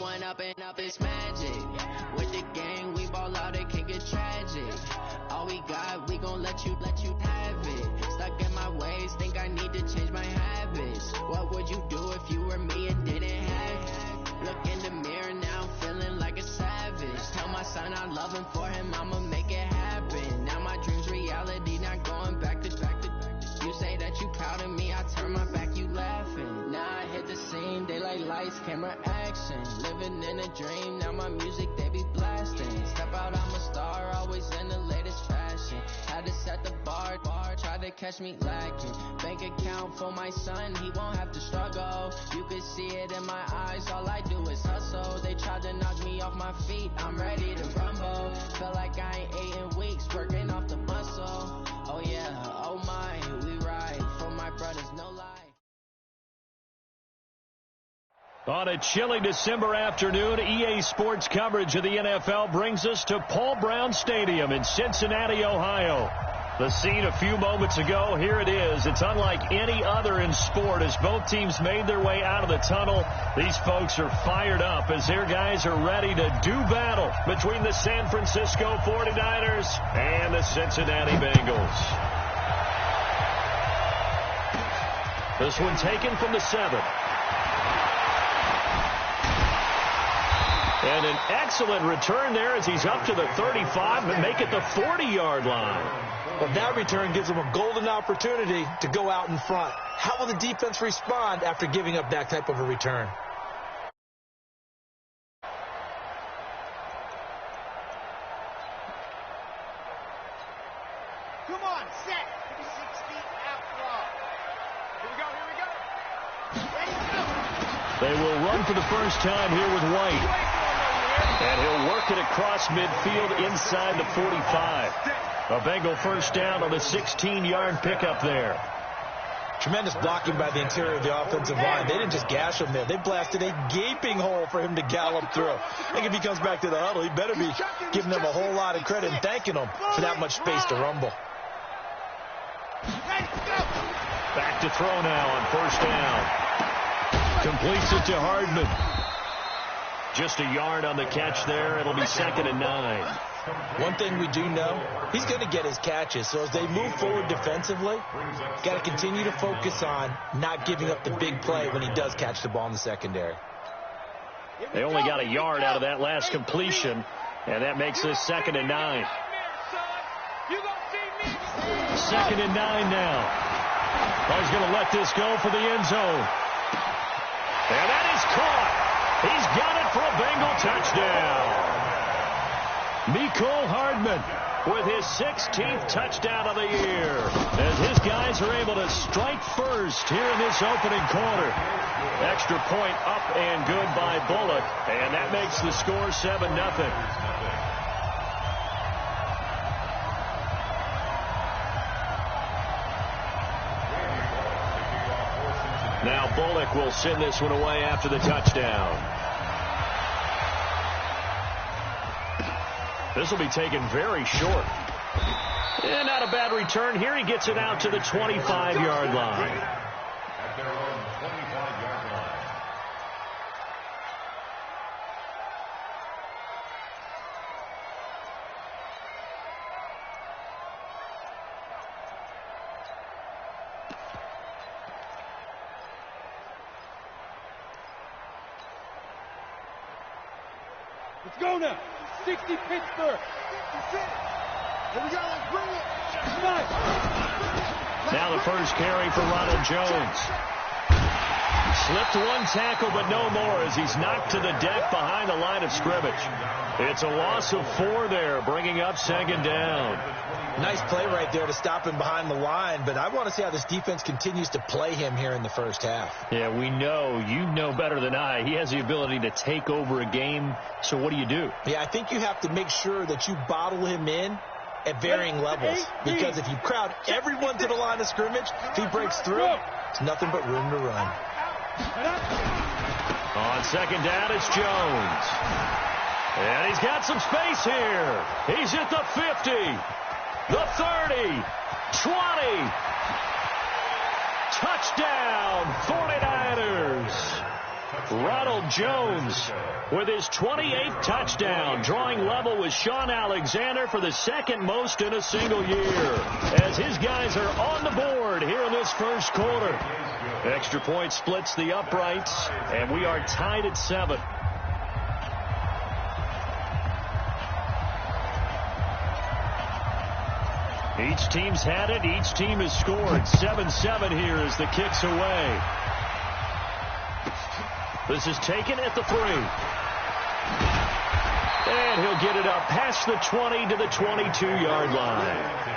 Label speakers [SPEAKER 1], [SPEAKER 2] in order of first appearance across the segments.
[SPEAKER 1] one up and up, it's magic. With the gang, we ball out, it can get tragic. All we got, we gon' let you have it. Stuck in my ways, think I need to change my habits. What would you do if you were me and didn't have it? Look in the mirror now, feeling like a savage. Tell my son I love him, for him I'ma make it happen. Now my dream's reality, not going back to. You say that you proud of me, I turn my back, you laughing. Now I hit the scene, daylight lights, camera action. Living in a dream, now my music they be blasting. Step out, I'm a star, always in the latest fashion. Had to set the bar, try to catch me lacking. Bank account for my son, he won't have to struggle. You can see it in my eyes, all I do is hustle. They tried to knock me off my feet, I'm ready to rumble. Felt like I ain't ate in weeks, working off the muscle. Oh yeah, oh my, we ride for my brothers, no lie.
[SPEAKER 2] On a chilly December afternoon, EA Sports coverage of the NFL brings us to Paul Brown Stadium in Cincinnati, Ohio. The scene a few moments ago, here it is. It's unlike any other in sport as both teams made their way out of the tunnel. These folks are fired up as their guys are ready to do battle between the San Francisco 49ers and the Cincinnati Bengals. This one taken from the 7. And an excellent return there as he's up to the 35 and make it the 40-yard line.
[SPEAKER 3] Well, that return gives them a golden opportunity to go out in front. How will the defense respond after giving up that type of a return?
[SPEAKER 4] Come on, set. 6 feet out long. Here we go. Ready, go.
[SPEAKER 2] They will run for the first time here with White. And he'll work it across midfield inside the 45. A Bengal first down on the 16-yard pickup there.
[SPEAKER 3] Tremendous blocking by the interior of the offensive line. They didn't just gash him there. They blasted a gaping hole for him to gallop through. I think if he comes back to the huddle, he better be giving them a whole lot of credit and thanking them for that much space to rumble.
[SPEAKER 2] Back to throw now on first down. Completes it to Hardman. Just a yard on the catch there. It'll be 2nd and 9.
[SPEAKER 3] One thing we do know, he's going to get his catches. So as they move forward defensively, got to continue to focus on not giving up the big play when he does catch the ball in the secondary.
[SPEAKER 2] They only got a yard out of that last completion, and that makes this 2nd and 9. 2nd and 9 now. He's going to let this go for the end zone. And that is caught. He's got it for a Bengal touchdown. Mecole Hardman with his 16th touchdown of the year as his guys are able to strike first here in this opening quarter. Extra point up and good by Bullock, and that makes the score 7-0. Now Bullock will send this one away after the touchdown. This will be taken very short. And not a bad return here. He gets it out to the 25-yard line.
[SPEAKER 4] Let's go now. 60 Pittsburgh. Here we go. Let's bring it.
[SPEAKER 2] Now the first carry for Ronald Jones. Slipped one tackle, but no more as he's knocked to the deck behind the line of scrimmage. It's a loss of 4 there, bringing up 2nd down.
[SPEAKER 3] Nice play right there to stop him behind the line, but I want to see how this defense continues to play him here in the first half.
[SPEAKER 2] Yeah, we know. You know better than I. He has the ability to take over a game, so what do you do?
[SPEAKER 3] Yeah, I think you have to make sure that you bottle him in at varying levels, because if you crowd everyone to the line of scrimmage, if he breaks through, it's nothing but room to run.
[SPEAKER 2] On 2nd down, it's Jones. And he's got some space here. He's at the 50, the 30, 20. Touchdown, 49ers. Ronald Jones with his 28th touchdown, drawing level with Sean Alexander for the second most in a single year, as his guys are on the board here in this first quarter. Extra point splits the uprights, and we are tied at 7. Each team's had it. Each team has scored. 7-7 here as the kick's away. This is taken at the 3. And he'll get it up past the 20 to the 22-yard line.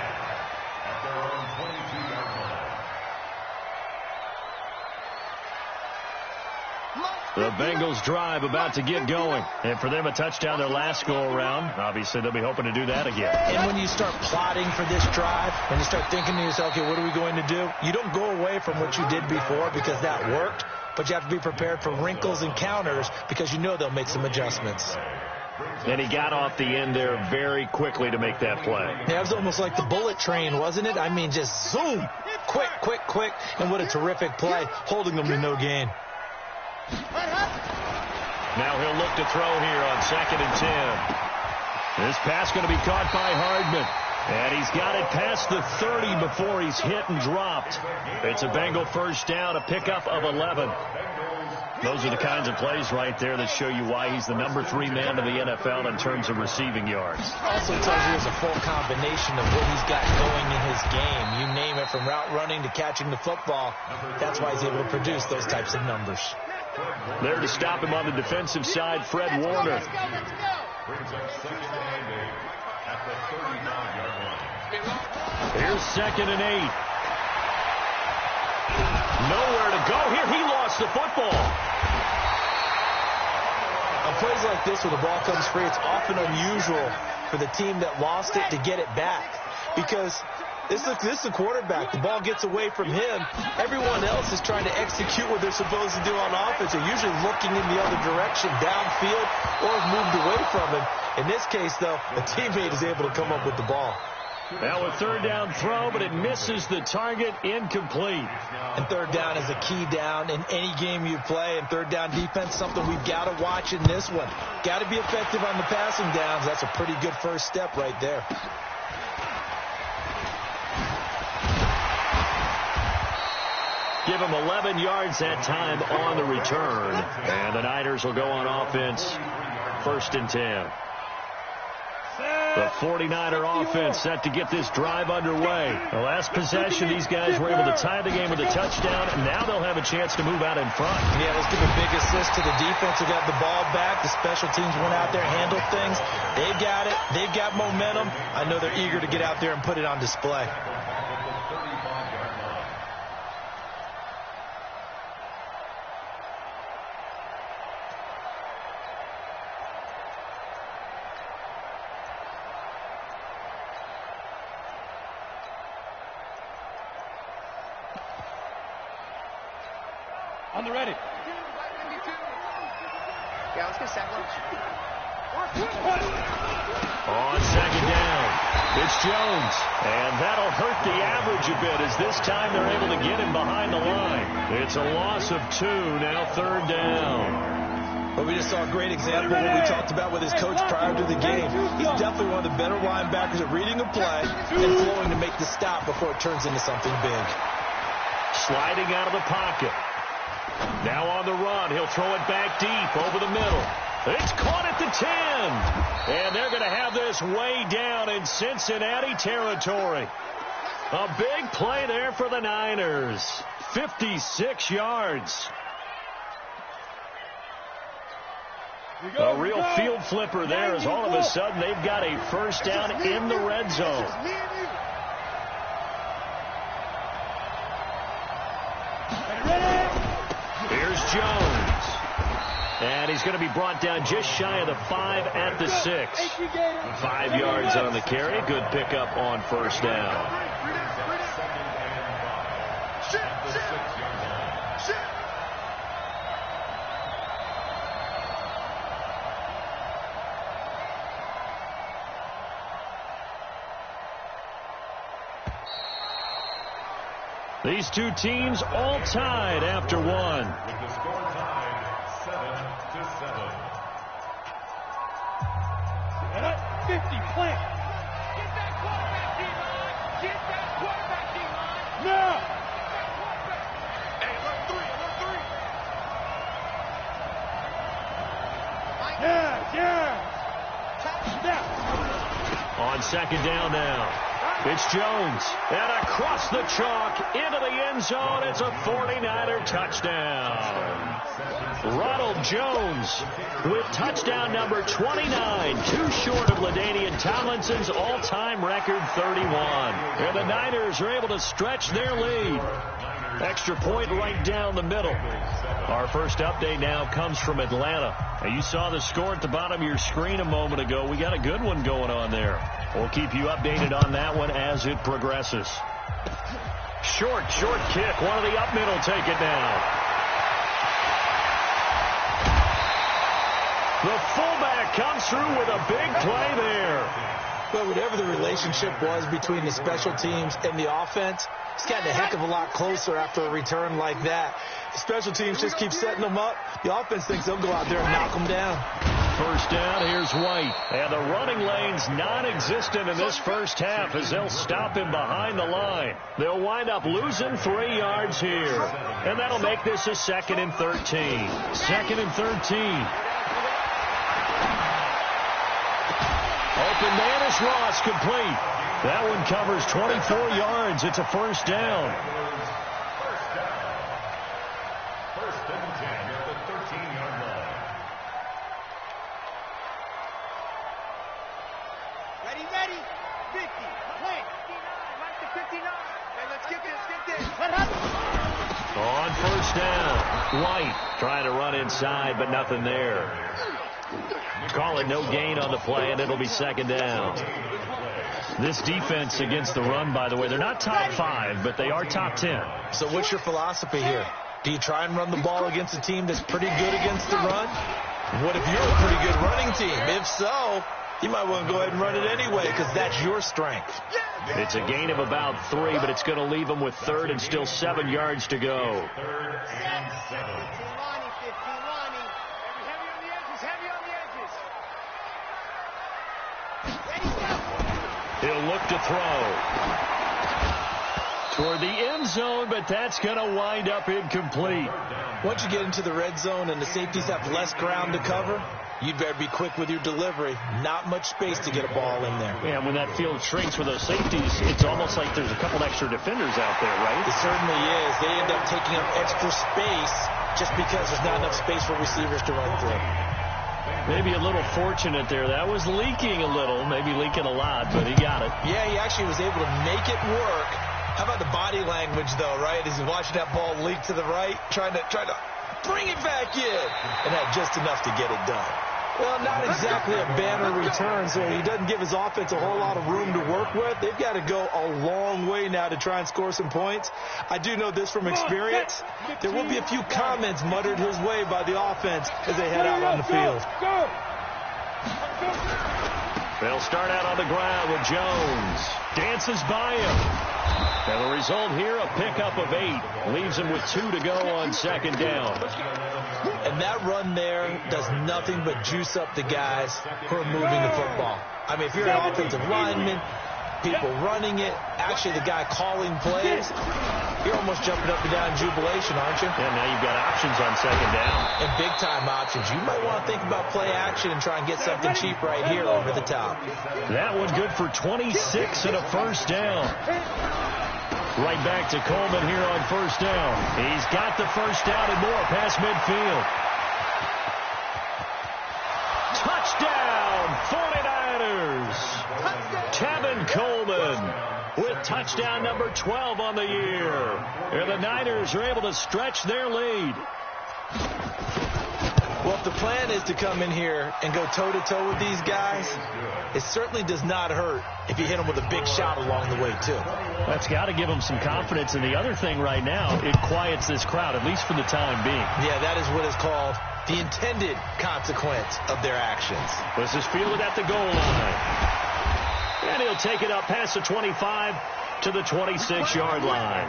[SPEAKER 2] The Bengals drive about to get going. And for them, a touchdown their last go-around. Obviously, they'll be hoping to do that again.
[SPEAKER 3] And when you start plotting for this drive, when you start thinking to yourself, okay, what are we going to do? You don't go away from what you did before because that worked, but you have to be prepared for wrinkles and counters because you know they'll make some adjustments.
[SPEAKER 2] And he got off the end there very quickly to make that play.
[SPEAKER 3] Yeah, it was almost like the bullet train, wasn't it? I mean, just zoom, quick, quick, quick, and what a terrific play, holding them to no gain.
[SPEAKER 2] Now he'll look to throw here on 2nd and 10. This pass going to be caught by Hardman. And he's got it past the 30 before he's hit and dropped. It's a Bengal first down, a pickup of 11. Those are the kinds of plays right there that show you why he's the number 3 man in the NFL in terms of receiving yards.
[SPEAKER 3] Also tells you there's a full combination of what he's got going in his game. You name it, from route running to catching the football. That's why he's able to produce those types of numbers.
[SPEAKER 2] There to stop him on the defensive side, Fred Warner. Here's 2nd and 8. Nowhere to go here. He lost the football.
[SPEAKER 3] On plays like this where the ball comes free, it's often unusual for the team that lost it to get it back. Because this is the quarterback. The ball gets away from him. Everyone else is trying to execute what they're supposed to do on offense. They're usually looking in the other direction, downfield, or have moved away from him. In this case, though, a teammate is able to come up with the ball.
[SPEAKER 2] Now a 3rd down throw, but it misses the target, incomplete.
[SPEAKER 3] And 3rd down is a key down in any game you play. And 3rd down defense, something we've got to watch in this one. Got to be effective on the passing downs. That's a pretty good first step right there.
[SPEAKER 2] Give him 11 yards that time on the return. And the Niners will go on offense, 1st and 10. The 49er offense set to get this drive underway. The last possession, these guys were able to tie the game with a touchdown, and now they'll have a chance to move out in front.
[SPEAKER 3] Yeah, let's give a big assist to the defense who got the ball back. The special teams went out there, handled things. They got it. They've got momentum. I know they're eager to get out there and put it on display.
[SPEAKER 4] On the ready.
[SPEAKER 5] Yeah, let's get sack lunch.
[SPEAKER 2] On 2nd down, it's Jones. And that'll hurt the average a bit as this time they're able to get him behind the line. It's a loss of 2, now 3rd down.
[SPEAKER 3] But we just saw a great example of what we talked about with his coach prior to the game. He's definitely one of the better linebackers at reading a play and flowing to make the stop before it turns into something big.
[SPEAKER 2] Sliding out of the pocket. Now on the run, he'll throw it back deep over the middle. It's caught at the 10. And they're going to have this way down in Cincinnati territory. A big play there for the Niners. 56 yards. A real field flipper there as all of a sudden they've got a first down in the red zone. Here's Jones. And he's going to be brought down just shy of the 5 at the 6. 5 yards on the carry. Good pickup on first down. These two teams all tied after one.
[SPEAKER 4] 50, plant. Get that quarterback, D-line. Get that quarterback, D-line. Now. Hey, alert 3, alert 3.
[SPEAKER 2] On second down now. It's Jones. And across the chalk into the end zone. It's a 49er touchdown. Ronald Jones with touchdown number 29. Too short of LaDainian Tomlinson's all-time record 31. And the Niners are able to stretch their lead. Extra point right down the middle. Our first update now comes from Atlanta. Now, you saw the score at the bottom of your screen a moment ago. We got a good one going on there. We'll keep you updated on that one as it progresses. Short kick. One of the up middle take it now. The fullback comes through with a big play there.
[SPEAKER 3] Well, whatever the relationship was between the special teams and the offense, it's gotten a heck of a lot closer after a return like that. The special teams just keep setting them up. The offense thinks they'll go out there and knock them down.
[SPEAKER 2] First down, here's White. And the running lane's non-existent in this first half as they'll stop him behind the line. They'll wind up losing 3 yards here. And that'll make this a 2nd and 13. 2nd and 13. Open man is Ross, complete. That one covers 24 yards. It's a first down.
[SPEAKER 5] First and 10 at the 13-yard line.
[SPEAKER 4] Ready. 50. Plant. 59. Right to 59. Hey, let's get this.
[SPEAKER 2] On first down, White trying to run inside, but nothing there. Call it no gain on the play, and it'll be 2nd down. This defense against the run, by the way, they're not top 5, but they are top 10.
[SPEAKER 3] So what's your philosophy here? Do you try and run the ball against a team that's pretty good against the run? What if you're a pretty good running team? If so, you might want to go ahead and run it anyway because that's your strength.
[SPEAKER 2] It's a gain of about 3, but it's going to leave them with 3rd and still 7 yards to go.
[SPEAKER 5] 3rd and 7.
[SPEAKER 2] He'll look to throw toward the end zone, but that's going to wind up incomplete.
[SPEAKER 3] Once you get into the red zone and the safeties have less ground to cover, you'd better be quick with your delivery. Not much space to get a ball in there.
[SPEAKER 2] Yeah, when that field shrinks with those safeties, it's almost like there's a couple extra defenders out there, right?
[SPEAKER 3] It certainly is. They end up taking up extra space just because there's not enough space for receivers to run through.
[SPEAKER 2] Maybe a little fortunate there. That was leaking a little, maybe leaking a lot, but he got it.
[SPEAKER 3] Yeah, he actually was able to make it work. How about the body language, though, right? As he's watching that ball leak to the right, trying to bring it back in, and had just enough to get it done. Well, not exactly a banner return, so he doesn't give his offense a whole lot of room to work with. They've got to go a long way now to try and score some points. I do know this from experience. There will be a few comments muttered his way by the offense as they head out on the field.
[SPEAKER 2] They'll start out on the ground with Jones. Dances by him. And the result here, a pickup of 8. Leaves him with 2 to go on 2nd down.
[SPEAKER 3] And that run there does nothing but juice up the guys who are moving the football. I mean, if you're an offensive lineman, people running it, actually the guy calling plays, you're almost jumping up and down in jubilation, aren't you?
[SPEAKER 2] And now you've got options on 2nd down.
[SPEAKER 3] And big-time options. You might want to think about play action and try and get something cheap right here over the top.
[SPEAKER 2] That one good for 26 and a first down. Right back to Coleman here on first down. He's got the first down and more past midfield. Touchdown, 49ers. Tevin Coleman with touchdown number 12 on the year. And the Niners are able to stretch their lead.
[SPEAKER 3] Well, if the plan is to come in here and go toe-to-toe with these guys, it certainly does not hurt if you hit them with a big shot along the way, too.
[SPEAKER 2] That's got to give them some confidence. And the other thing right now, it quiets this crowd, at least for the time being.
[SPEAKER 3] Yeah, that is what is called the intended consequence of their actions.
[SPEAKER 2] This is fielded at the goal line. And he'll take it up past the 25 to the 26-yard line.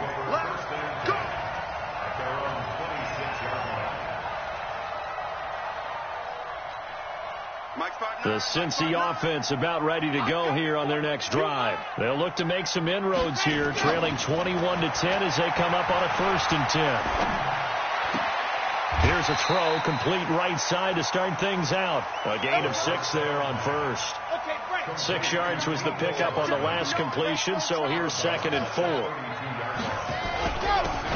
[SPEAKER 2] The Cincy offense about ready to go here on their next drive. They'll look to make some inroads here, trailing 21-10 as they come up on a 1st and 10. Here's a throw, complete right side to start things out. A gain of 6 there on 1st. 6 yards was the pickup on the last completion, so here's 2nd and 4.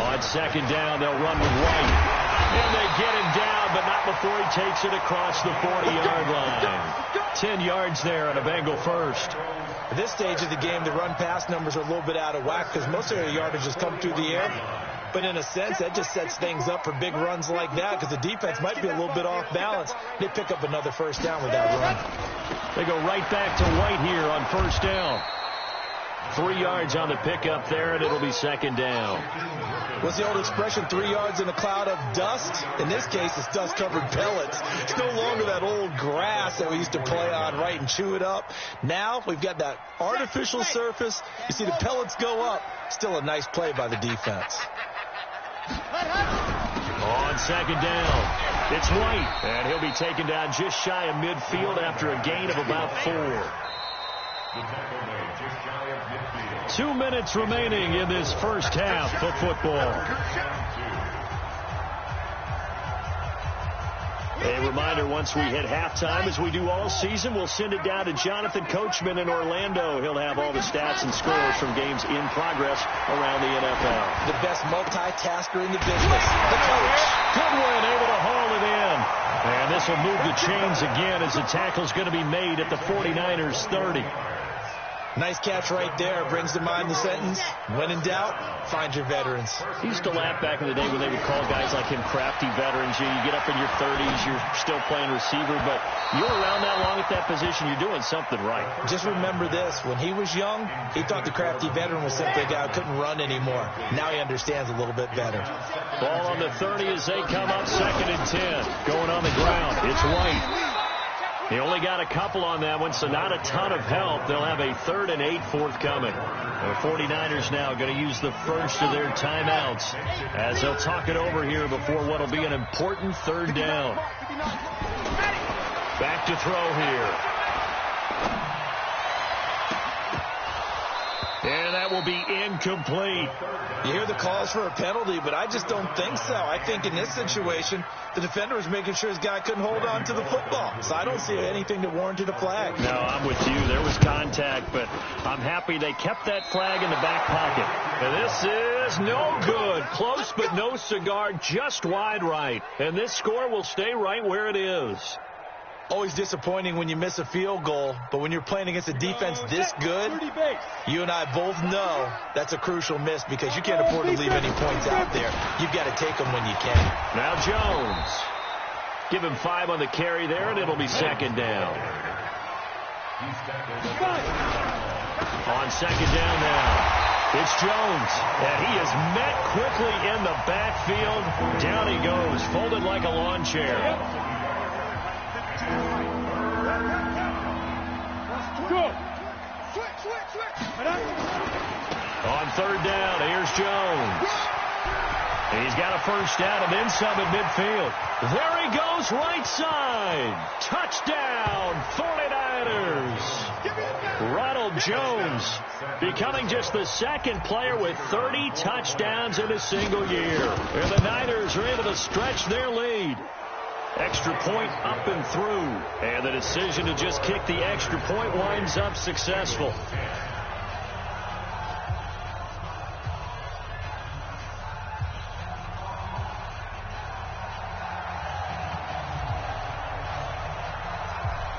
[SPEAKER 2] On 2nd down, they'll run with White. And they get him down, but not before he takes it across the 40-yard line. 10 yards there on a Bengal 1st.
[SPEAKER 3] At this stage of the game, the run-pass numbers are a little bit out of whack because most of their yardage has come through the air. But in a sense, that just sets things up for big runs like that because the defense might be a little bit off balance. They pick up another 1st down with that run.
[SPEAKER 2] They go right back to White here on 1st down. 3 yards on the pickup there, and it'll be 2nd down.
[SPEAKER 3] What's the old expression, 3 yards in a cloud of dust? In this case, it's dust-covered pellets. It's no longer that old grass that we used to play on, right, and chew it up. Now we've got that artificial surface. You see the pellets go up. Still a nice play by the defense.
[SPEAKER 2] On 2nd down, it's White, and he'll be taken down just shy of midfield after a gain of about 4. 2 minutes remaining in this first half of football. A reminder, once we hit halftime, as we do all season, we'll send it down to Jonathan Coachman in Orlando. He'll have all the stats and scores from games in progress around the NFL.
[SPEAKER 3] The best multitasker in the business, the coach.
[SPEAKER 2] Goodwin able to haul it in. And this will move the chains again as the tackle's going to be made at the 49ers 30.
[SPEAKER 3] Nice catch right there. Brings to mind the sentence, when in doubt, find your veterans.
[SPEAKER 2] He used to laugh back in the day when they would call guys like him crafty veterans. You get up in your 30s, you're still playing receiver, but you're around that long at that position, you're doing something right.
[SPEAKER 3] Just remember this. When he was young, he thought the crafty veteran was simply a guy who couldn't run anymore. Now he understands a little bit better.
[SPEAKER 2] Ball on the 30 as they come up, 2nd and 10. Going on the ground, it's White. They only got a couple on that one, so not a ton of help. They'll have a 3rd and 8 forthcoming. The 49ers now going to use the first of their timeouts as they'll talk it over here before what will be an important 3rd down. Back to throw here. And that will be incomplete.
[SPEAKER 3] You hear the calls for a penalty, but I just don't think so. I think in this situation, the defender was making sure his guy couldn't hold on to the football. So I don't see anything that warranted a flag.
[SPEAKER 2] No, I'm with you. There was contact, but I'm happy they kept that flag in the back pocket. And this is no good. Close, but no cigar, just wide right. And this score will stay right where it is.
[SPEAKER 3] Always disappointing when you miss a field goal, but when you're playing against a defense this good, you and I both know that's a crucial miss because you can't afford to leave any points out there. You've got to take them when you can.
[SPEAKER 2] Now Jones. Give him 5 on the carry there, and it'll be 2nd down. On 2nd down now, it's Jones, and he is met quickly in the backfield. Down he goes, folded like a lawn chair. On 3rd down, here's Jones. He's got a 1st down and then some at midfield. There he goes, right side. Touchdown, 49ers. Ronald Jones becoming just the 2nd player with 30 touchdowns in a single year. And the Niners are able to stretch their lead. Extra point up and through. And the decision to just kick the extra point winds up successful.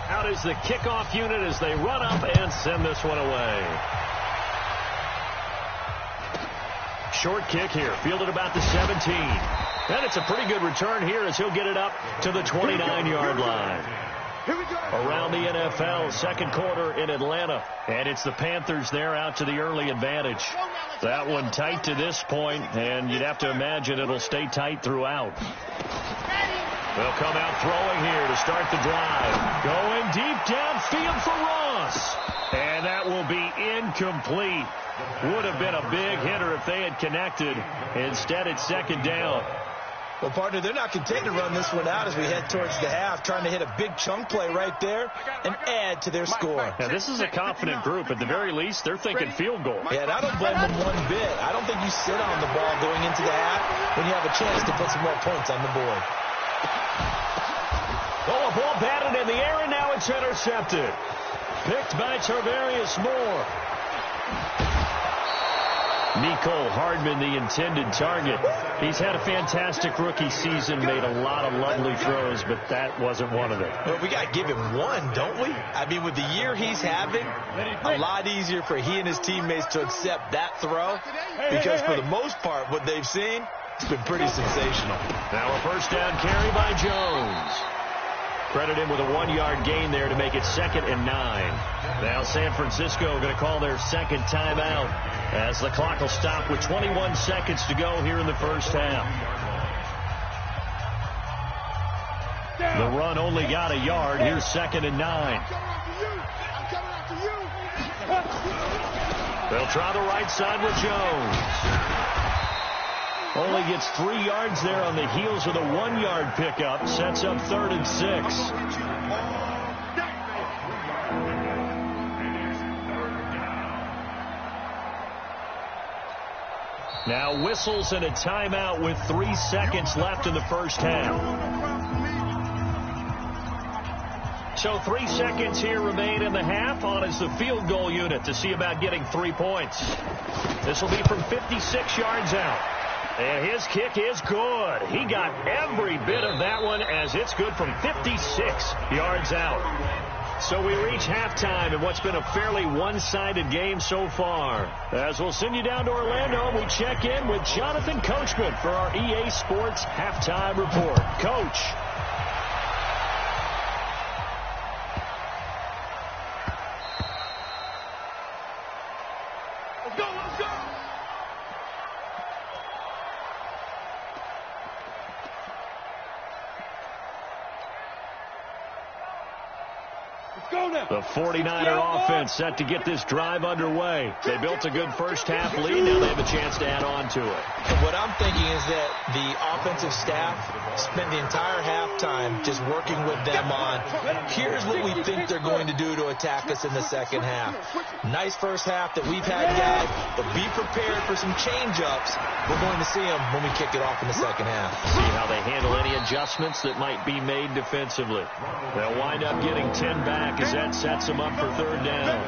[SPEAKER 2] Out is the kickoff unit as they run up and send this one away. Short kick here, fielded about the 17. And it's a pretty good return here as he'll get it up to the 29-yard line. Around the NFL, 2nd quarter in Atlanta. And it's the Panthers there out to the early advantage. That one tight to this point, and you'd have to imagine it'll stay tight throughout. They'll come out throwing here to start the drive. Going deep downfield for Ross. And that will be incomplete. Would have been a big hitter if they had connected. Instead, it's 2nd down.
[SPEAKER 3] Well, partner, they're not content to run this one out as we head towards the half, trying to hit a big chunk play right there and add to their score.
[SPEAKER 2] Now, this is a confident group. At the very least, they're thinking field goal.
[SPEAKER 3] Yeah, and I don't blame them one bit. I don't think you sit on the ball going into the half when you have a chance to put some more points on the board.
[SPEAKER 2] Oh, a ball batted in the air, and now it's intercepted. Picked by Tarvarius Moore. Mecole Hardman, the intended target. He's had a fantastic rookie season, made a lot of lovely throws, but that wasn't one of them.
[SPEAKER 3] Well, we got to give him one, don't we? I mean, with the year he's having, a lot easier for he and his teammates to accept that throw because for the most part, what they've seen, it's been pretty sensational.
[SPEAKER 2] Now a first down carry by Jones. Credit him with a 1-yard gain there to make it 2nd and 9. Now San Francisco going to call their second timeout as the clock will stop with 21 seconds to go here in the first half. The run only got a yard. Here's 2nd and 9. They'll try the right side with Jones. Only gets 3 yards there on the heels of the 1-yard pickup. Sets up 3rd and 6. Now whistles and a timeout with 3 seconds left in the first half. So 3 seconds here remain in the half. On is the field goal unit to see about getting 3 points. This will be from 56 yards out. And his kick is good. He got every bit of that one as it's good from 56 yards out. So we reach halftime in what's been a fairly one-sided game so far. As we'll send you down to Orlando, we check in with Jonathan Coachman for our EA Sports Halftime Report. Coach.
[SPEAKER 4] Let's go, let's go.
[SPEAKER 2] The 49er offense set to get this drive underway. They built a good first half lead. Now they have a chance to add on to it.
[SPEAKER 3] What I'm thinking is that the offensive staff spent the entire halftime just working with them on, here's what we think they're going to do to attack us in the second half. Nice first half that we've had, guys, but be prepared for some change-ups. We're going to see them when we kick it off in the second half.
[SPEAKER 2] See how they handle any adjustments that might be made defensively. They'll wind up getting 10 back as that sets them up for 3rd down.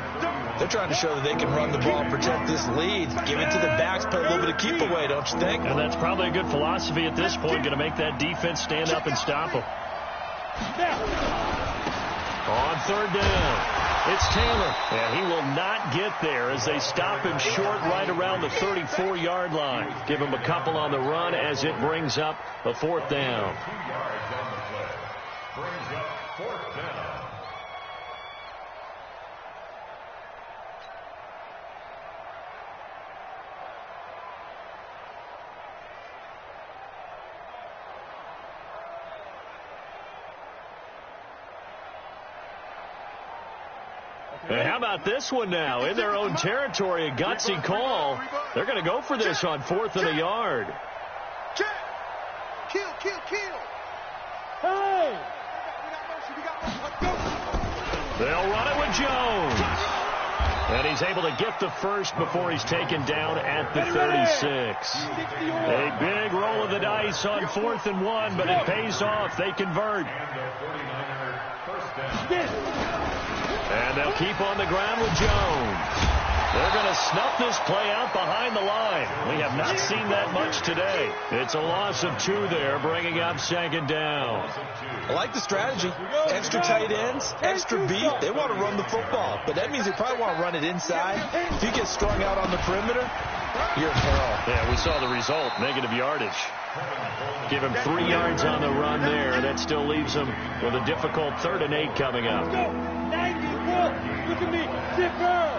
[SPEAKER 3] They're trying to show that they can run the ball, protect this lead, give it to the backs, play a little bit of keep away, don't you think?
[SPEAKER 2] And that's probably a good philosophy at this point, going to make that defense stand up and stop them. On 3rd down, it's Taylor, and he will not get there as they stop him short right around the 34-yard line. Give him a couple on the run as it brings up a 4th down.
[SPEAKER 5] 2 yards on the play. Brings up 4th down.
[SPEAKER 2] And how about this one now? In their own territory, a gutsy call. They're going to go for this on 4th and a yard.
[SPEAKER 4] Kill. Hey!
[SPEAKER 2] They'll run it with Jones. And he's able to get the first before he's taken down at the 36. A big roll of the dice on 4th and 1, but it pays off. They convert. And they'll keep on the ground with Jones. They're going to snuff this play out behind the line. We have not seen that much today. It's a loss of 2 there, bringing up 2nd down.
[SPEAKER 3] I like the strategy. Extra tight ends, extra beat. They want to run the football, but that means they probably want to run it inside. If you get strung out on the perimeter, you're in peril.
[SPEAKER 2] Yeah, we saw the result, negative yardage. Give him 3 yards on the run there. That still leaves him with a difficult 3rd and 8 coming up.
[SPEAKER 4] Look at me. Zipper.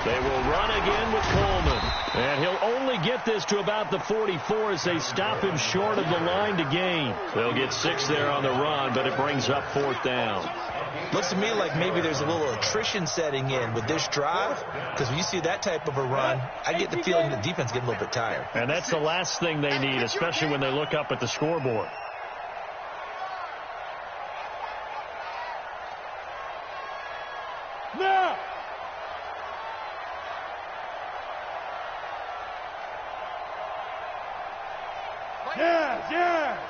[SPEAKER 2] They will run again with Coleman. And he'll only get this to about the 44 as they stop him short of the line to gain. They'll get 6 there on the run, but it brings up 4th down.
[SPEAKER 3] Looks to me like maybe there's a little attrition setting in with this drive, because when you see that type of a run, I get the feeling the defense getting a little bit tired.
[SPEAKER 2] And that's the last thing they need, especially when they look up at the scoreboard.
[SPEAKER 4] Now! Yes!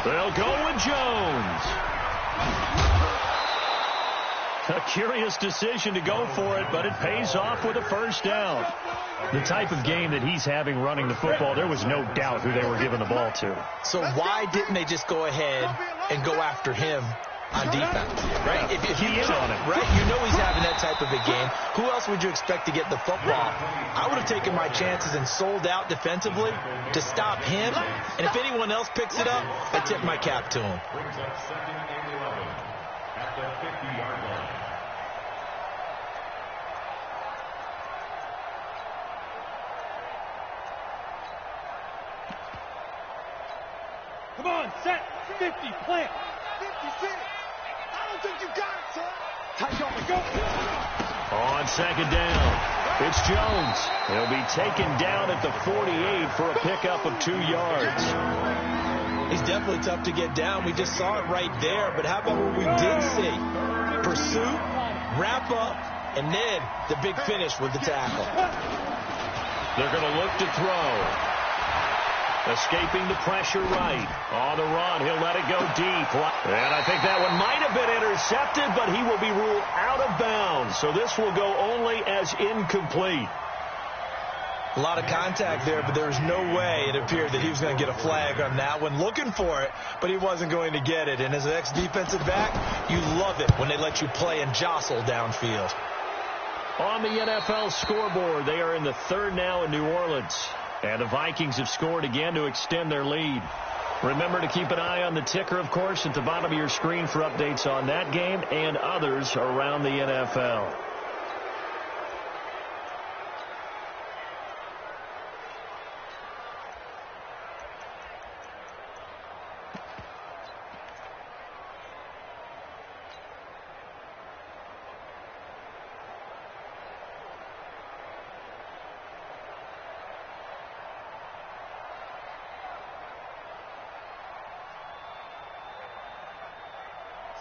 [SPEAKER 2] They'll go with Jones. A curious decision to go for it, but it pays off with a first down. The type of game that he's having running the football, there was no doubt who they were giving the ball to.
[SPEAKER 3] So why didn't they just go ahead and go after him on defense, right? If you know, on it. Right? You know he's having that type of a game. Who else would you expect to get the football? I would have taken my chances and sold out defensively to stop him. And if anyone else picks it up, I tip my cap to him.
[SPEAKER 5] Brings up 2nd and 11 at the 50-yard line.
[SPEAKER 4] Come on, set. 50, plant. 56. I don't think you got it, son. How you gonna go?
[SPEAKER 2] On 2nd down, it's Jones. He'll be taken down at the 48 for a pickup of 2 yards.
[SPEAKER 3] He's definitely tough to get down. We just saw it right there. But how about what we did see? Pursuit, wrap up, and then the big finish with the tackle.
[SPEAKER 2] They're going to look to throw. Escaping the pressure right. On the run, he'll let it go deep. And I think that one might have been intercepted, but he will be ruled out of bounds. So this will go only as incomplete.
[SPEAKER 3] A lot of contact there, but there was no way it appeared that he was going to get a flag on that one. Looking for it, but he wasn't going to get it. And as an ex-defensive back, you love it when they let you play and jostle downfield.
[SPEAKER 2] On the NFL scoreboard, they are in the 3rd now in New Orleans. And the Vikings have scored again to extend their lead. Remember to keep an eye on the ticker, of course, at the bottom of your screen for updates on that game and others around the NFL.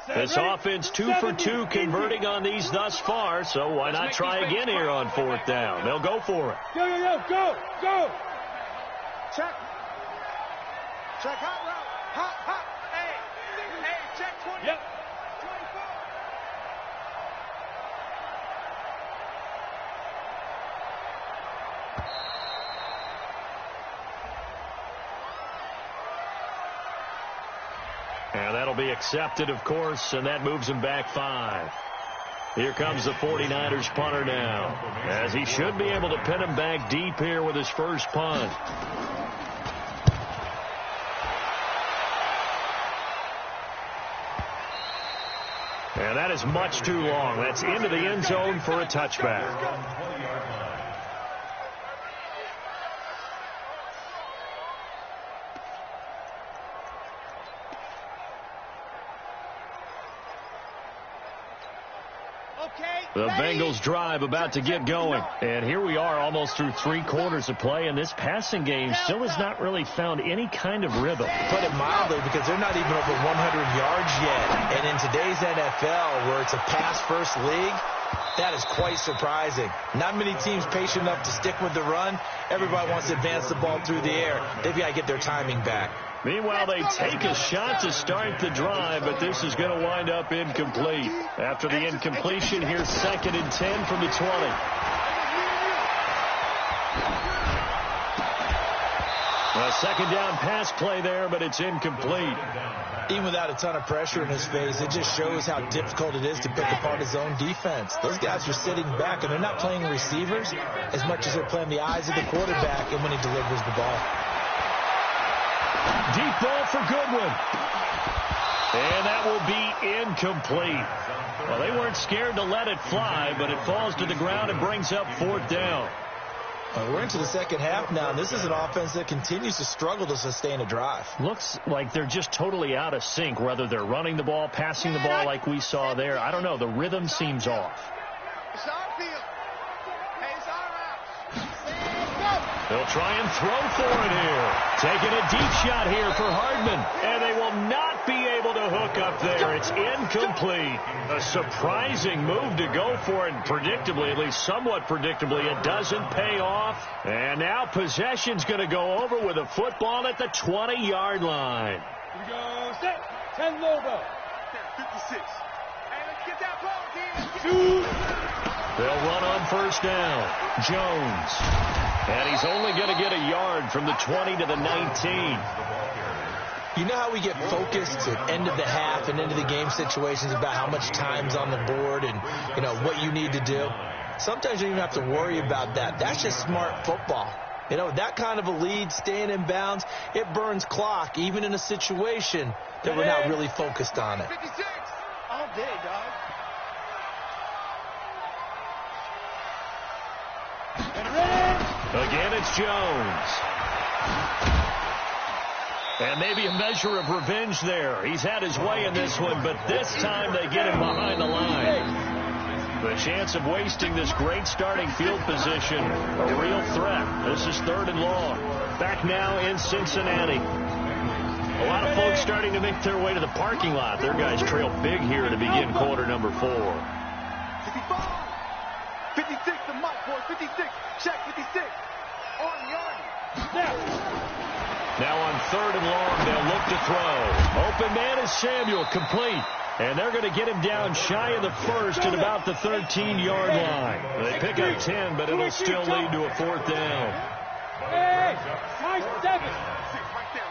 [SPEAKER 2] This offense 2 for 2 converting on these thus far, so why not try again here on 4th down? They'll go for it.
[SPEAKER 4] Go. Check. Hot route. Hot. Hey, check 20. Yep. 24.
[SPEAKER 2] And that'll be accepted, of course, and that moves him back 5. Here comes the 49ers punter now, as he should be able to pin him back deep here with his first punt. And that is much too long. That's into the end zone for a touchback. The Bengals drive about to get going. And here we are almost through 3 quarters of play, and this passing game still has not really found any kind of rhythm.
[SPEAKER 3] Put it mildly, because they're not even over 100 yards yet. And in today's NFL, where it's a pass-first league, that is quite surprising. Not many teams patient enough to stick with the run. Everybody wants to advance the ball through the air. They've got to get their timing back.
[SPEAKER 2] Meanwhile, they take a shot to start the drive, but this is going to wind up incomplete. After the incompletion, here's 2nd and 10 from the 20. A 2nd down pass play there, but it's incomplete.
[SPEAKER 3] Even without a ton of pressure in his face, it just shows how difficult it is to pick apart his own defense. Those guys are sitting back, and they're not playing receivers as much as they're playing the eyes of the quarterback and when he delivers the ball.
[SPEAKER 2] Deep ball for Goodwin. And that will be incomplete. Well, they weren't scared to let it fly, but it falls to the ground and brings up 4th down.
[SPEAKER 3] We're into the second half now, and this is an offense that continues to struggle to sustain a drive.
[SPEAKER 2] Looks like they're just totally out of sync, whether they're running the ball, passing the ball like we saw there. I don't know. The rhythm seems off.
[SPEAKER 4] It's our field. Hey, it's our route.
[SPEAKER 2] They'll try and throw for it here. Taking a deep shot here for Hardman. And they will not be able to hook up there. It's incomplete. A surprising move to go for it. And predictably, at least somewhat predictably, it doesn't pay off. And now possession's going to go over with a football at the 20-yard line.
[SPEAKER 4] Here we go. Set. 10 logo. 56. Hey, let's get that ball, kid.
[SPEAKER 2] They'll run on first down. Jones. And he's only going to get a yard from the 20 to the 19.
[SPEAKER 3] You know how we get focused at end of the half and into the game situations about how much time's on the board and, you know, what you need to do? Sometimes you don't even have to worry about that. That's just smart football. You know, that kind of a lead, staying in bounds, it burns clock, even in a situation that we're not really focused on it.
[SPEAKER 4] 56. All day, dog.
[SPEAKER 2] Again, it's Jones. And maybe a measure of revenge there. He's had his way in this one, but this time they get him behind the line. The chance of wasting this great starting field position, a real threat. This is 3rd and long. Back now in Cincinnati. A lot of folks starting to make their way to the parking lot. Their guys trail big here to begin quarter number 4.
[SPEAKER 4] 55. 56 to Mike, boy. 56. Check 56. On yard.
[SPEAKER 2] Now on 3rd and long, they'll look to throw. Open man is Samuel, complete. And they're going to get him down shy of the first at about the 13-yard line. They pick up 10, but it'll still lead to a 4th down.
[SPEAKER 4] Hey, nice 7. Right there,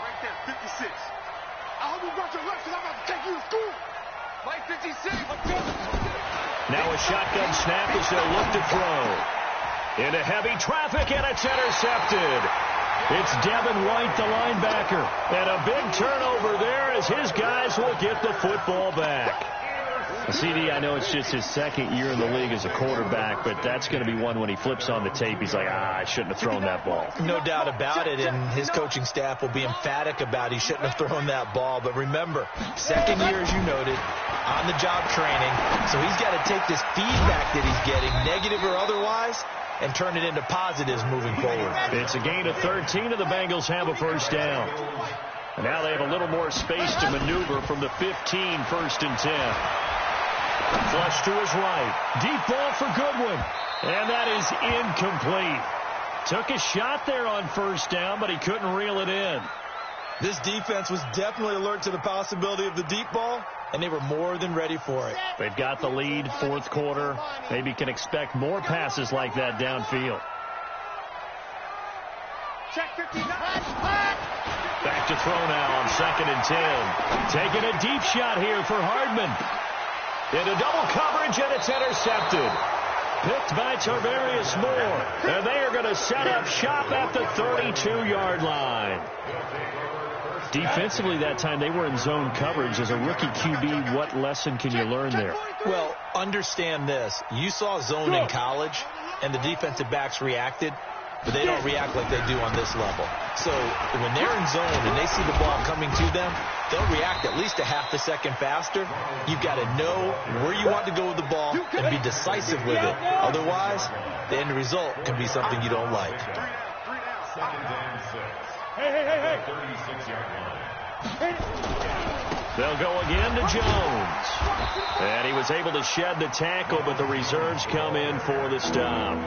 [SPEAKER 4] 56. I hope you brought your lunch because I'm about to take you to school. Mike 56.
[SPEAKER 2] Now a shotgun snap as they'll look to throw. Into heavy traffic, and it's intercepted. It's Devin White, the linebacker. And a big turnover there as his guys will get the football back. CD, I know it's just his 2nd year in the league as a quarterback, but that's going to be one when he flips on the tape. He's like, I shouldn't have thrown that ball.
[SPEAKER 3] No doubt about it, and his coaching staff will be emphatic about he shouldn't have thrown that ball. But remember, 2nd year, as you noted, on-the-job training. So he's got to take this feedback that he's getting, negative or otherwise, and turn it into positives moving forward.
[SPEAKER 2] It's a gain of 13, and the Bengals have a 1st down. And now they have a little more space to maneuver from the 15, 1st and 10. Flush to his right. Deep ball for Goodwin. And that is incomplete. Took a shot there on 1st down, but he couldn't reel it in.
[SPEAKER 3] This defense was definitely alert to the possibility of the deep ball, and they were more than ready for it.
[SPEAKER 2] They've got the lead, 4th quarter. Maybe can expect more passes like that downfield.
[SPEAKER 4] Check 59.
[SPEAKER 2] Back to throw now on 2nd and 10. Taking a deep shot here for Hardman. Into double coverage, and it's intercepted. Picked by Tarvarius Moore. And they are going to set up shop at the 32-yard line. Defensively that time, they were in zone coverage. As a rookie QB, what lesson can you learn there?
[SPEAKER 3] Well, understand this. You saw zone in college, and the defensive backs reacted, but they don't react like they do on this level. So when they're in zone and they see the ball coming to them, they'll react at least a half a second faster. You've got to know where you want to go with the ball and be decisive with it. Otherwise, the end result can be something you don't like.
[SPEAKER 5] 2nd and 6.
[SPEAKER 4] Hey.
[SPEAKER 5] 36-yard line.
[SPEAKER 2] They'll go again to Jones. And he was able to shed the tackle, but the reserves come in for the stop.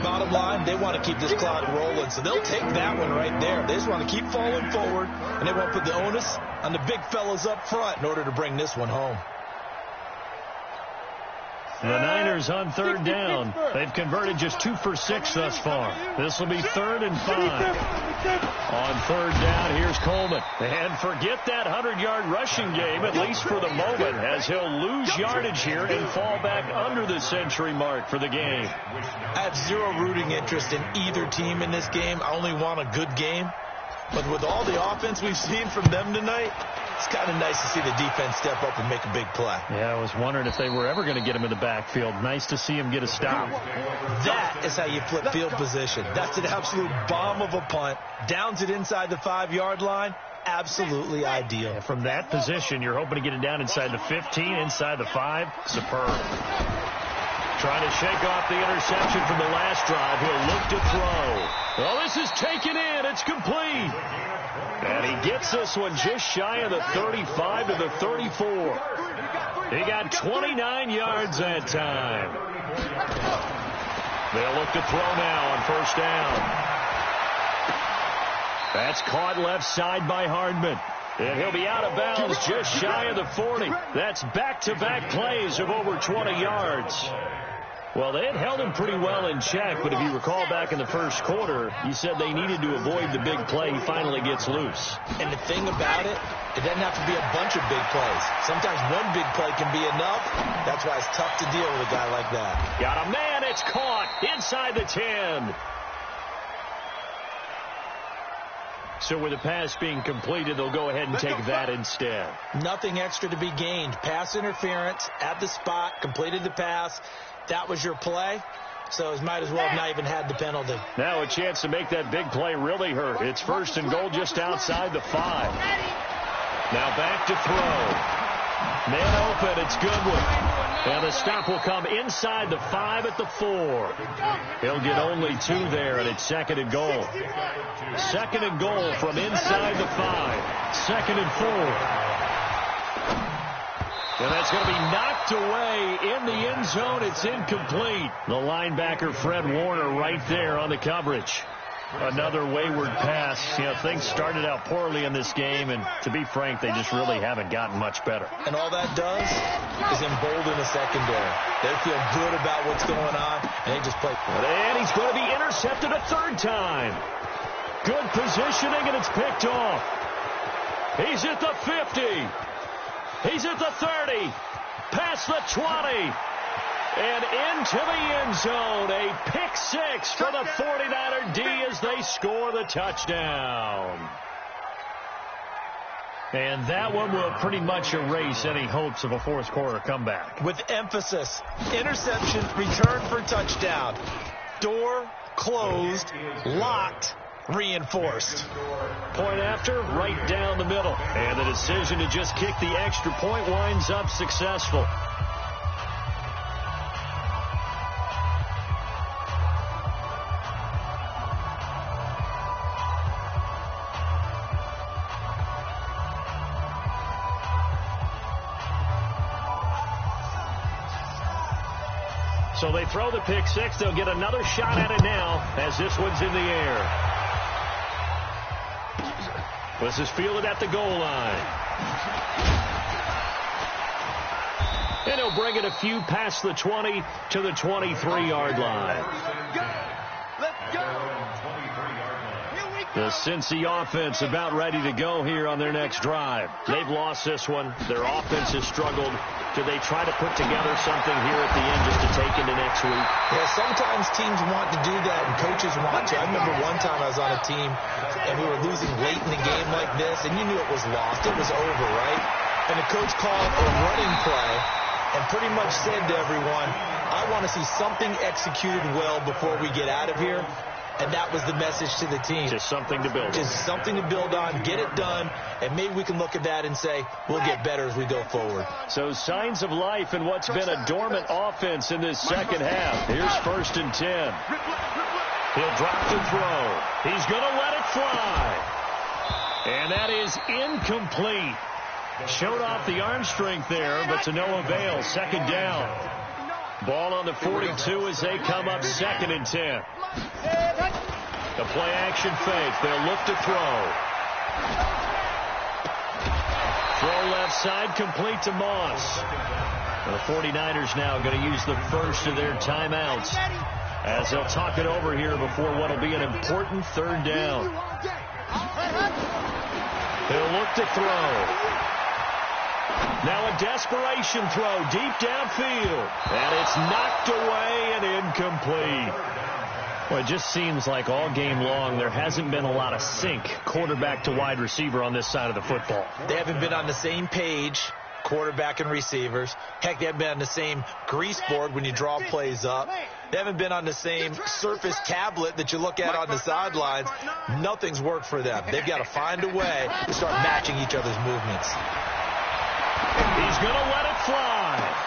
[SPEAKER 3] Bottom line, they want to keep this clock rolling, so they'll take that one right there. They just want to keep falling forward, and they want to put the onus on the big fellas up front in order to bring this one home.
[SPEAKER 2] The Niners on 3rd down. They've converted just 2 for 6 thus far. This will be 3rd and 5. On 3rd down, here's Coleman. And forget that 100-yard rushing game, at least for the moment, as he'll lose yardage here and fall back under the century mark for the game.
[SPEAKER 3] I have zero rooting interest in either team in this game. I only want a good game. But with all the offense we've seen from them tonight, It's kind of nice to see the defense step up and make a big play.
[SPEAKER 2] Yeah, I was wondering if they were ever going to get him in the backfield. Nice to see him get a stop.
[SPEAKER 3] That is how you flip field position. That's an absolute bomb of a punt. Downs it inside the 5-yard line. Absolutely ideal.
[SPEAKER 2] And from that position, you're hoping to get it down inside the 15, inside the 5. Superb. Trying to shake off the interception from the last drive. He'll look to throw. Well, this is taken in. It's complete. And he gets this one just shy of the 35 to the 34. He got 29 yards that time. They'll look to throw now on first down. That's caught left side by Hardman. And he'll be out of bounds just shy of the 40. That's back-to-back plays of over 20 yards. Well, they had held him pretty well in check, but if you recall back in the first quarter, you said they needed to avoid the big play. He finally gets loose.
[SPEAKER 3] And the thing about it, it doesn't have to be a bunch of big plays. Sometimes one big play can be enough. That's why it's tough to deal with a guy like that.
[SPEAKER 2] Got a man. It's caught inside the 10. So with the pass being completed, they'll go ahead and take that instead.
[SPEAKER 3] Nothing extra to be gained. Pass interference at the spot, completed the pass. That was your play, so it might as well have not even had the penalty.
[SPEAKER 2] Now a chance to make that big play really hurt. It's first and goal just outside the 5. Now back to throw. Man open. It's Goodwin. And the stop will come inside the 5 at the 4. He'll get only 2 there, and it's second and goal. Second and goal from inside the 5. Second and 4. And that's going to be knocked away in the end zone. It's incomplete. The linebacker, Fred Warner, right there on the coverage. Another wayward pass. You know, things started out poorly in this game, and to be frank, they just really haven't gotten much better.
[SPEAKER 3] And all that does is embolden the secondary. They feel good about what's going on, and they just play.
[SPEAKER 2] And he's going to be intercepted a 3rd time. Good positioning, and it's picked off. He's at the 50. He's at the 30. Past the 20. And into the end zone. A pick 6 for the 49er D as they score the touchdown. And that one will pretty much erase any hopes of a fourth quarter comeback.
[SPEAKER 3] With emphasis. Interception, return for touchdown. Door closed, locked, reinforced.
[SPEAKER 2] Point after, right down the middle. And the decision to just kick the extra point winds up successful. So they throw the pick 6. They'll get another shot at it now as this one's in the air. This is fielded at the goal line. And he'll bring it a few past the 20 to the 23-yard line.
[SPEAKER 4] Let's go.
[SPEAKER 2] The Cincy offense about ready to go here on their next drive. They've lost this one. Their offense has struggled. Do they try to put together something here at the end just to take into next week?
[SPEAKER 3] Yeah, sometimes teams want to do that and coaches want to. I remember one time I was on a team and we were losing late in the game like this, and you knew it was lost. It was over, right? And the coach called a running play and pretty much said to everyone, I want to see something executed well before we get out of here. And that was the message to the team.
[SPEAKER 2] Just something to build on.
[SPEAKER 3] Just something to build on, get it done, and maybe we can look at that and say, we'll get better as we go forward.
[SPEAKER 2] So signs of life in what's been a dormant offense in this second half. Here's 1st and 10. He'll drop the throw. He's going to let it fly. And that is incomplete. Showed off the arm strength there, but to no avail. Second down. Ball on the 42 as they come up 2nd and 10. The play action fake. They'll look to throw. Throw left side, complete to Moss. The 49ers now going to use the first of their timeouts as they'll talk it over here before what will be an important 3rd down. They'll look to throw. Now a desperation throw deep downfield. And it's knocked away and incomplete. Well, it just seems like all game long there hasn't been a lot of sync quarterback to wide receiver on this side of the football.
[SPEAKER 3] They haven't been on the same page, quarterback and receivers. Heck, they haven't been on the same grease board when you draw plays up. They haven't been on the same Surface tablet that you look at on the sidelines. Nothing's worked for them. They've got to find a way to start matching each other's movements.
[SPEAKER 2] He's going to let it fly.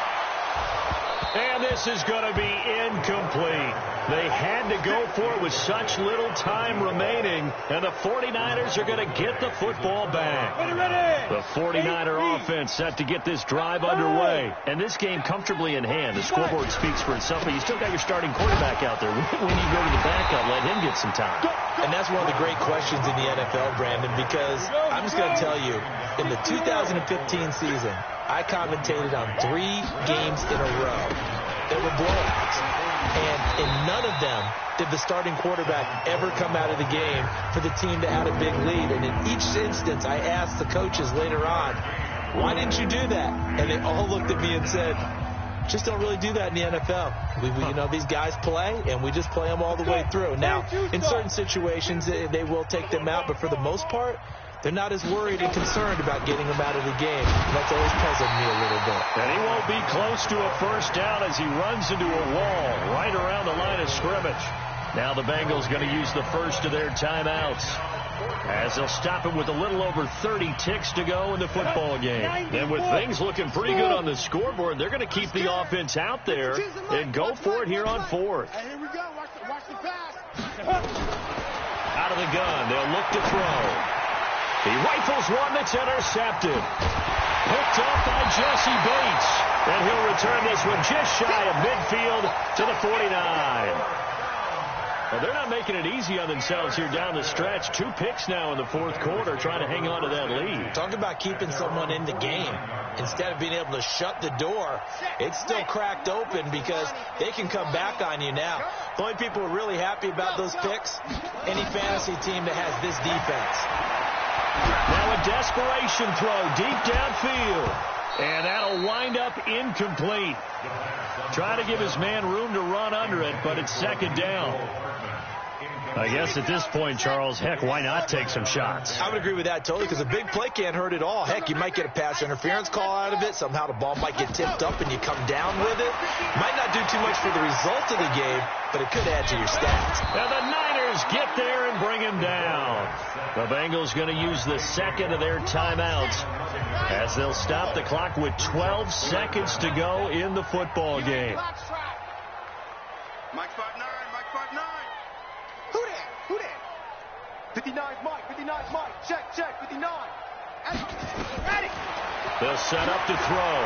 [SPEAKER 2] And this is going to be incomplete. They had to go for it with such little time remaining, and the 49ers are going to get the football back. The 49er offense set to get this drive underway. And this game comfortably in hand. The scoreboard speaks for itself, but you still got your starting quarterback out there. When you go to the backup, let him get some time.
[SPEAKER 3] And that's one of the great questions in the NFL, Brandon, because I'm just going to tell you, in the 2015 season, I commentated on 3 games in a row. They were blowouts. And in none of them did the starting quarterback ever come out of the game for the team that had a big lead. And in each instance, I asked the coaches later on, why didn't you do that? And they all looked at me and said, just don't really do that in the NFL. You know, these guys play, and we just play them all the way through. Now, in certain situations, they will take them out, but for the most part, they're not as worried and concerned about getting them out of the game. And that's always puzzled me a little bit.
[SPEAKER 2] And he won't be close to a first down as he runs into a wall right around the line of scrimmage. Now the Bengals going to use the first of their timeouts, as they'll stop him with a little over 30 ticks to go in the football game. And with things looking pretty good on the scoreboard, they're going to keep the offense out there and go for it here on 4th.
[SPEAKER 4] Here we go. Watch the pass.
[SPEAKER 2] Out of the gun, they'll look to throw. He rifles one that's intercepted. Picked up by Jesse Bates. And he'll return this one just shy of midfield to the 49. Well, they're not making it easy on themselves here down the stretch. 2 picks now in the 4th quarter, trying to hang on to that lead.
[SPEAKER 3] Talk about keeping someone in the game. Instead of being able to shut the door, it's still cracked open because they can come back on you now. The only people who are really happy about those picks, any fantasy team that has this defense.
[SPEAKER 2] Now a desperation throw deep downfield. And that'll wind up incomplete. Try to give his man room to run under it, but it's 2nd down. I guess at this point, Charles, heck, why not take some shots?
[SPEAKER 3] I would agree with that totally, because a big play can't hurt at all. Heck, you might get a pass interference call out of it. Somehow the ball might get tipped up and you come down with it. Might not do too much for the result of the game, but it could add to your stats.
[SPEAKER 2] And the Niners get there and bring him down. The Bengals going to use the 2nd of their timeouts as they'll stop the clock with 12 seconds to go in the football game.
[SPEAKER 4] Mike 5'9", Mike 5'9". Who that? 59's Mike, 59's Mike. Check, 59. Ready.
[SPEAKER 2] They'll set up to throw.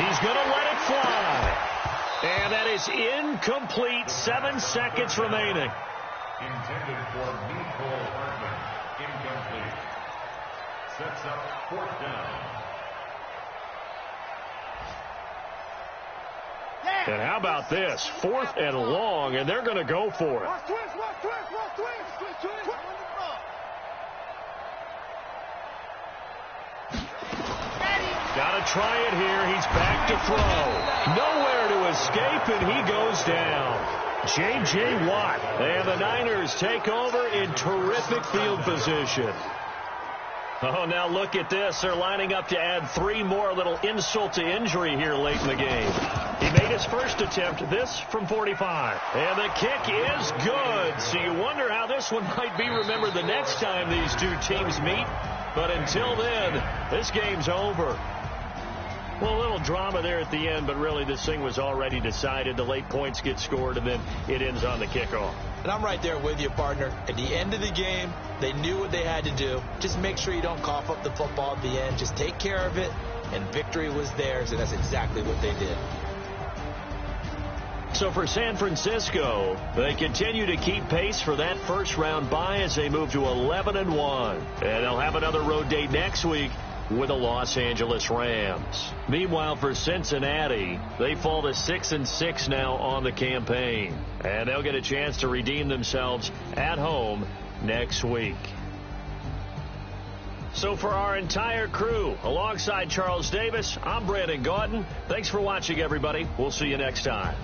[SPEAKER 2] He's going to let it fly. And that is incomplete. 7 seconds remaining.
[SPEAKER 5] Intended for Nicole Hartman. Incomplete. Sets up 4th down.
[SPEAKER 2] And how about this? 4th and long, and they're going to go for it.
[SPEAKER 4] Watch twist.
[SPEAKER 2] Got to try it here. He's back to throw. Nowhere to escape, and he goes down. J.J. Watt. And the Niners take over in terrific field position. Oh, now look at this. They're lining up to add 3 more, little insult to injury here late in the game. He made his first attempt, this from 45. And the kick is good. So you wonder how this one might be remembered the next time these 2 teams meet. But until then, this game's over. Well, a little drama there at the end, but really this thing was already decided. The late points get scored, and then it ends on the kickoff.
[SPEAKER 3] And I'm right there with you, partner. At the end of the game, they knew what they had to do. Just make sure you don't cough up the football at the end. Just take care of it, and victory was theirs, and that's exactly what they did.
[SPEAKER 2] So for San Francisco, they continue to keep pace for that first-round bye as they move to 11-1. And they'll have another road date next week with the Los Angeles Rams. Meanwhile, for Cincinnati, they fall to 6-6 now on the campaign. And they'll get a chance to redeem themselves at home next week. So for our entire crew, alongside Charles Davis, I'm Brandon Gaudin. Thanks for watching, everybody. We'll see you next time.